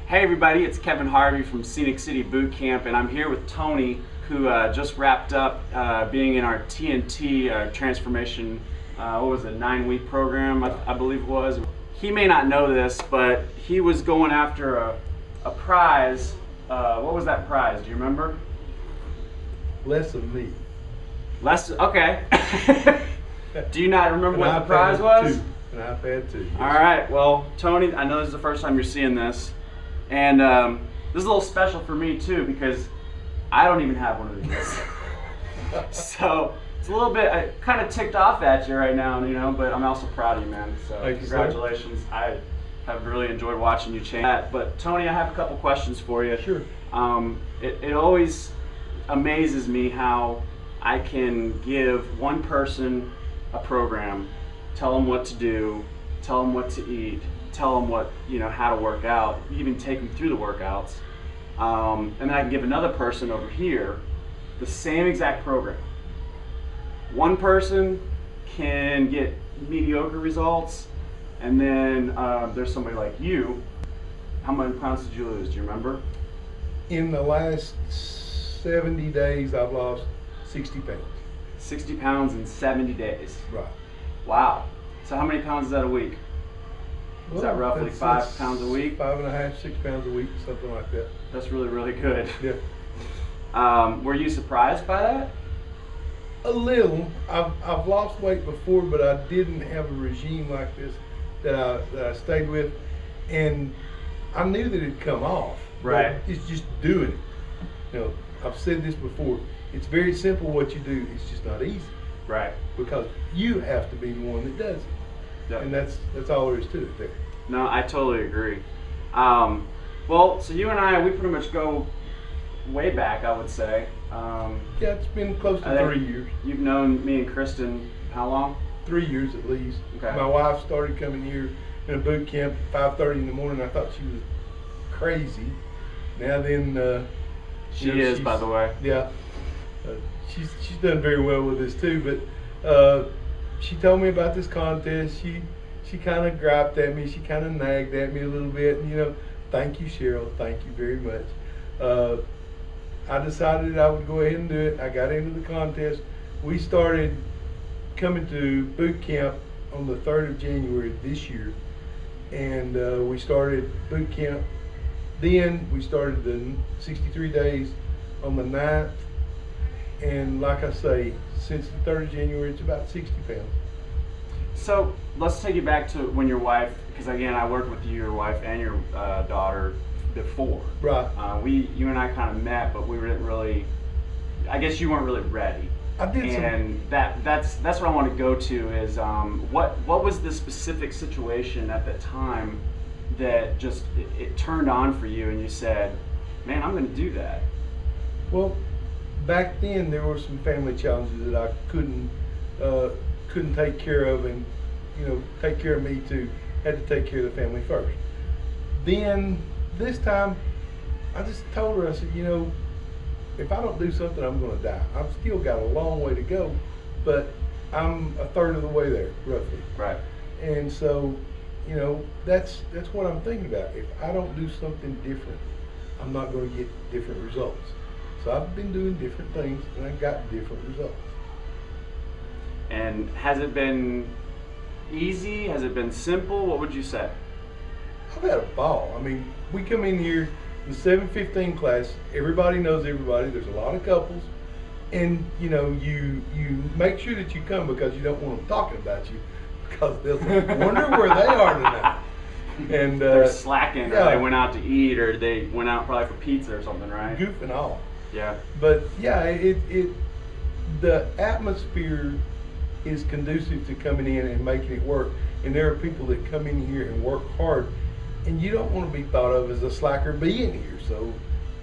Hey everybody, it's Kevin Harvey from Scenic City Boot Camp, and I'm here with Tony, who just wrapped up being in our TNT transformation, what was it, 9-week program, I believe it was. He may not know this, but he was going after a prize. What was that prize? Do you remember? Less of me. Less, okay. Do you not remember what the prize was? An iPad 2. Yes. All right, well, Tony, I know this is the first time you're seeing this. And this is a little special for me too, because I don't even have one of these. So it's a little bit kind of ticked off at you right now, you know, but I'm also proud of you, man. So congratulations. I have really enjoyed watching you change that. But Tony, I have a couple questions for you. Sure. It always amazes me how I can give one person a program, tell them what to do, tell them what to eat, tell them what, you know, how to work out, even take them through the workouts, and then I can give another person over here the same exact program. One person can get mediocre results, and then there's somebody like you. How many pounds did you lose? Do you remember? In the last 70 days, I've lost 60 pounds. 60 pounds in 70 days. Right. Wow. So how many pounds is that a week? Is that roughly 5 pounds a week? 5.5, 6 pounds a week, something like that. That's really, really good. Yeah. Were you surprised by that? A little. I've lost weight before, but I didn't have a regime like this that I stayed with, and I knew that it'd come off. Right. It's just doing it. You know, I've said this before. It's very simple what you do. It's just not easy. Right. Because you have to be the one that does it. Yep. And that's all there is to it there. No, I totally agree. Well, so you and I, we pretty much go way back, I would say. Yeah, it's been close to 3 years. You've known me and Kristen how long? 3 years at least. Okay. My wife started coming here in a boot camp at 5:30 in the morning. I thought she was crazy. Now then, she is, by the way. Yeah, she's done very well with this too. But she told me about this contest. She kind of griped at me. She kind of nagged at me a little bit. And, you know, thank you, Cheryl. Thank you very much. I decided I would go ahead and do it. I got into the contest. We started coming to boot camp on the 3rd of January this year. And we started boot camp. Then we started the 63 days on the 9th. And like I say, since the 3rd of January, it's about 60 pounds. So let's take you back to when your wife, because again, I worked with your wife and your daughter before. Right. You and I kind of met, but we didn't really, I guess you weren't really ready. I did. And that's what I want to go to is what was the specific situation at the time that just it turned on for you and you said, man, I'm going to do that? Well, back then there were some family challenges that I couldn't take care of, and you know, take care of me too. Had to take care of the family first. Then this time, I just told her, I said, you know, if I don't do something, I'm going to die. I've still got a long way to go, but I'm a third of the way there, roughly. Right. And so, you know, that's what I'm thinking about. If I don't do something different, I'm not going to get different results. So I've been doing different things, and I've got different results. And has it been easy? Has it been simple? What would you say? I've had a ball. I mean, we come in here, the 7:15 class, everybody knows everybody. There's a lot of couples. And, you know, you make sure that you come because you don't want them talking about you, because they'll wonder where they are tonight. And they're slacking, yeah, or they went out to eat, or they went out probably for pizza or something, right? Goof and all. Yeah. But yeah, the atmosphere is conducive to coming in and making it work. And there are people that come in here and work hard, and you don't want to be thought of as a slacker being here. So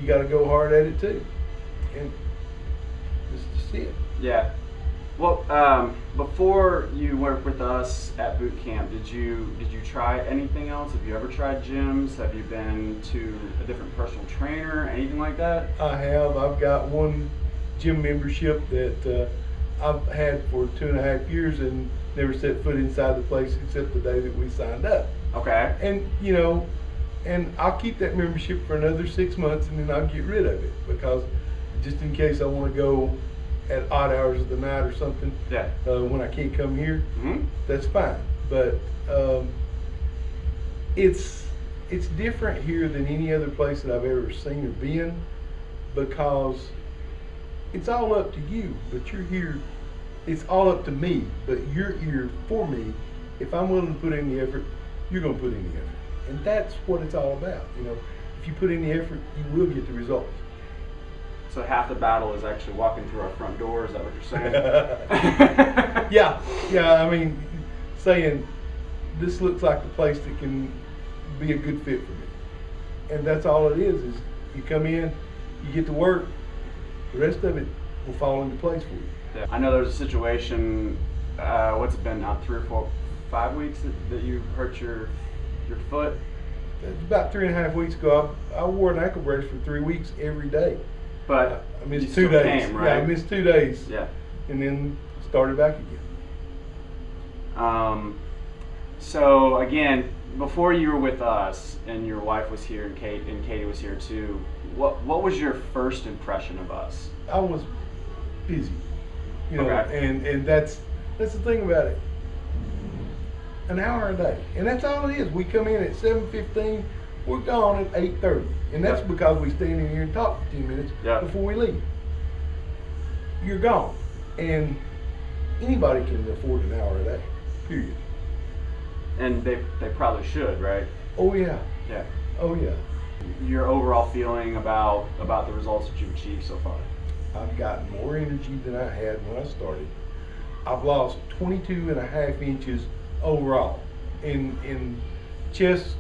you got to go hard at it too. And that's just it. Yeah. Well, before you worked with us at boot camp, did you try anything else? Have you ever tried gyms? Have you been to a different personal trainer? Anything like that? I have. I've got one gym membership that I've had for 2.5 years and never set foot inside the place except the day that we signed up. Okay. And you know, And I'll keep that membership for another 6 months, and then I'll get rid of it, because just in case I want to go at odd hours of the night or something, Yeah. when I can't come here, Mm-hmm. that's fine. But it's different here than any other place that I've ever seen or been, because it's all up to you, but you're here. It's all up to me, but you're here for me. If I'm willing to put in the effort, you're going to put in the effort. And that's what it's all about. You know, if you put in the effort, you will get the results. So half the battle is actually walking through our front door. Is that what you're saying? Yeah. I mean, saying this looks like the place that can be a good fit for me. And that's all it is you come in, you get to work, the rest of it will fall into place for you. Yeah. I know there's a situation, what's it been now, 3 or 4, 5 weeks that you hurt your foot? It's about 3.5 weeks ago. I wore an ankle brace for 3 weeks every day. But I missed you 2 still days. came, right? Yeah, I missed 2 days. Yeah. And then started back again. So again, before you were with us and your wife was here and Katie was here too, what was your first impression of us? I was busy, you know, Okay. and that's the thing about it. An hour a day, and that's all it is. We come in at 7:15, we're gone at 8:30, and that's Yep. because we stand in here and talk for 10 minutes Yep. before we leave. You're gone, and anybody can afford an hour a day, period. And they probably should, right? Oh yeah, Yeah. oh yeah. Your overall feeling about the results that you've achieved so far? I've got more energy than I had when I started. I've lost 22.5 inches overall in chest,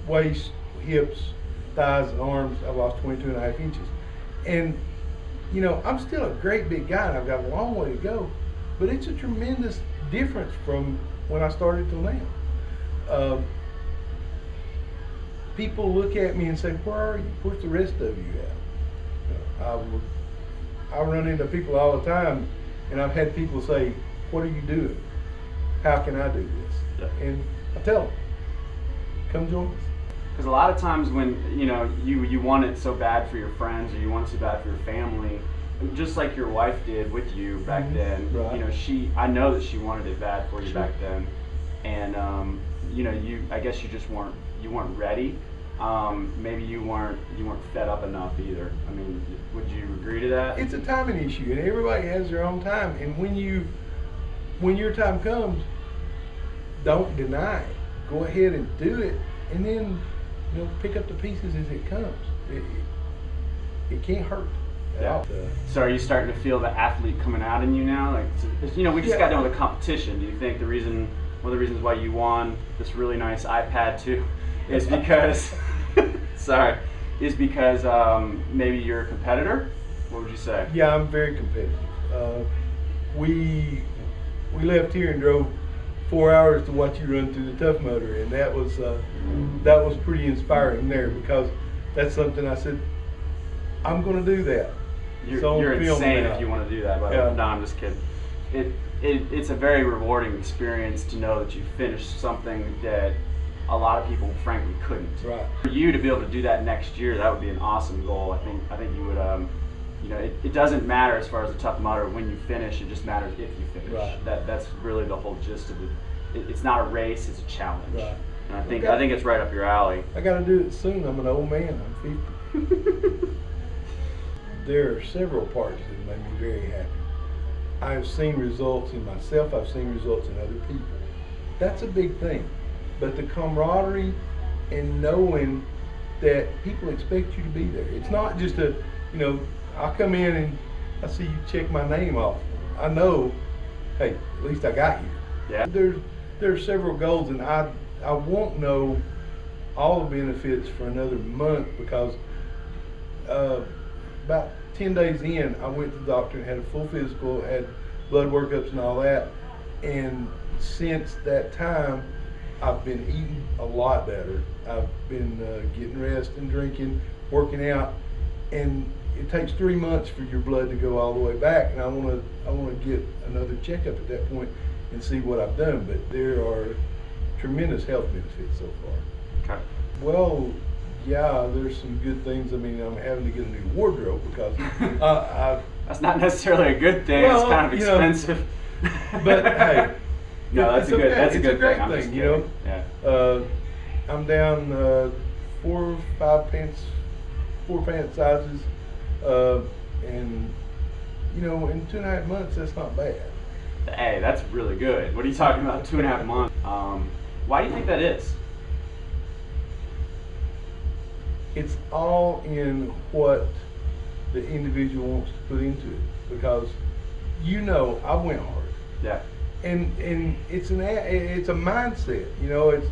waist, hips, thighs, and arms. I've lost 22.5 inches. And, you know, I'm still a great big guy, and I've got a long way to go, but it's a tremendous difference from when I started till now. People look at me and say, "Where are you? Where's the rest of you at?" I run into people all the time, and I've had people say, "What are you doing? How can I do this?" Yeah. And I tell them, "Come join us." Because a lot of times when you want it so bad for your friends or you want it so bad for your family, just like your wife did with you back Mhm. then. Right. You know, I know that she wanted it bad for you Sure. back then, and I guess you just weren't ready. Maybe you weren't fed up enough either. I mean, would you agree to that? It's a timing issue, and everybody has their own time. And when your time comes, don't deny it. Go ahead and do it, and then pick up the pieces as it comes. It can't hurt. Yeah. So are you starting to feel the athlete coming out in you now? Like, we just got done with a competition. Do you think one of the reasons why you won this really nice iPad too is because maybe you're a competitor? What would you say? Yeah, I'm very competitive. We left here and drove 4 hours to watch you run through the Tough Mudder, and that was pretty inspiring there, because that's something I said, I'm going to do that. You're insane if you want to do that. But Yeah. no, I'm just kidding. It's a very rewarding experience to know that you finished something that a lot of people frankly couldn't. Right. For you to be able to do that next year, that would be an awesome goal. I think you would. It doesn't matter as far as the Tough Mudder when you finish. It just matters if you finish. Right. That's really the whole gist of it. It's not a race; it's a challenge. Right. And I think it's right up your alley. I got to do it soon. I'm an old man. I'm 50. There are several parts that make me very happy. I've seen results in myself. I've seen results in other people. That's a big thing. But the camaraderie and knowing that people expect you to be there. It's not just I come in and I see you check my name off. I know, hey, at least I got here. Yeah. There are several goals, and I won't know all the benefits for another month, because about 10 days in, I went to the doctor and had a full physical, had blood workups and all that. And since that time, I've been eating a lot better. I've been getting rest and drinking, working out, and it takes 3 months for your blood to go all the way back. And I want to get another checkup at that point and see what I've done. But there are tremendous health benefits so far. Okay. Well, yeah, there's some good things. I mean, I'm having to get a new wardrobe because That's not necessarily a good thing. Well, it's kind of you know, expensive. but hey, no, that's it's a good. okay. That's a It's good a great thing. I'm just thing, you kidding. know. Yeah. I'm down 4 or 5 pants, 4 pant sizes, and you know, in 2.5 months, that's not bad. Hey, that's really good. What are you talking about? 2.5 months. Why do you think that is? It's all in what the individual wants to put into it, because you know I went hard, Yeah. and it's a mindset. You know, it's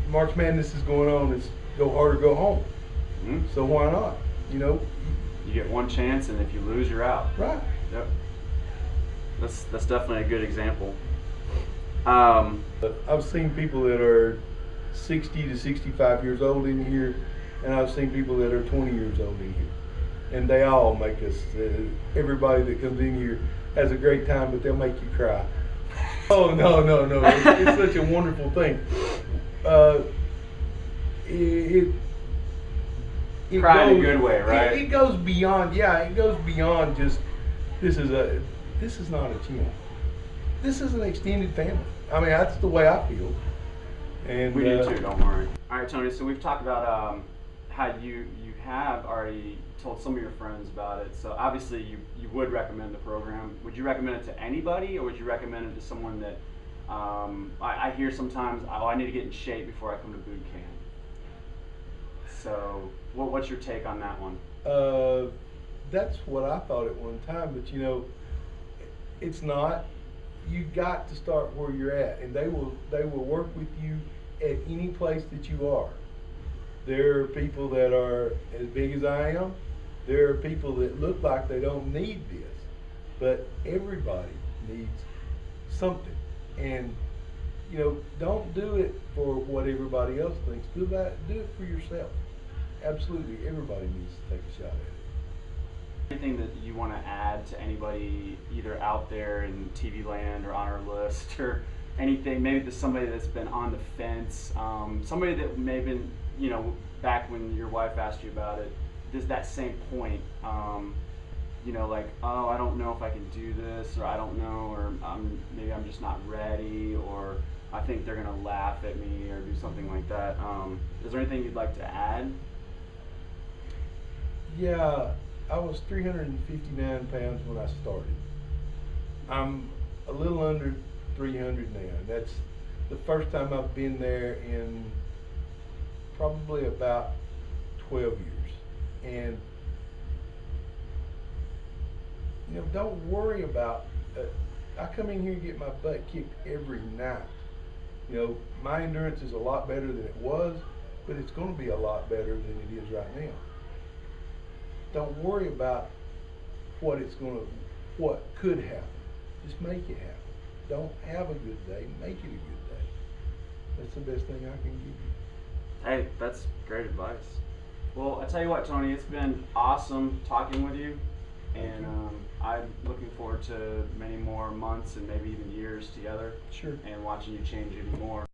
March Madness is going on. It's go hard or go home. Mm-hmm. So why not? You know, You get one chance, and if you lose, you're out. right? Yep. That's definitely a good example. I've seen people that are 60 to 65 years old in here, and I've seen people that are 20 years old in here, and they all make us. Everybody that comes in here has a great time, but they'll make you cry. Oh no, no, no! It's such a wonderful thing. It Cry in a goes, good way, right? It goes beyond. Yeah, it goes beyond just this is not a gym. This is an extended family. I mean, that's the way I feel. And We do too, don't worry. All right, Tony, so we've talked about how you have already told some of your friends about it. So obviously you would recommend the program. Would you recommend it to anybody, or would you recommend it to someone that, I hear sometimes, oh, I need to get in shape before I come to boot camp. So what's your take on that one? That's what I thought at one time, but you know, it's not. You got to start where you're at, and they will work with you at any place that you are. There are people that are as big as I am. There are people that look like they don't need this, but everybody needs something. And you know, don't do it for what everybody else thinks. Do it for yourself. Absolutely, everybody needs to take a shot at it. Anything that you want to add to anybody either out there in TV land or on our list, or anything, maybe to somebody that's been on the fence, somebody that may have been, you know, back when your wife asked you about it, does that same point, you know, like, oh, I don't know if I can do this, or I don't know, or maybe I'm just not ready, or I think they're going to laugh at me, or do something like that. Is there anything you'd like to add? Yeah, I was 359 pounds when I started. I'm a little under 300 now. That's the first time I've been there in probably about 12 years. And you know, don't worry about. I come in here and get my butt kicked every night. You know, my endurance is a lot better than it was, but it's going to be a lot better than it is right now. Don't worry about what could happen. Just make it happen. Don't have a good day, make it a good day. That's the best thing I can give you. Hey, that's great advice. Well, I tell you what, Tony, it's been awesome talking with you, and I'm looking forward to many more months and maybe even years together. Sure. And watching you change even more.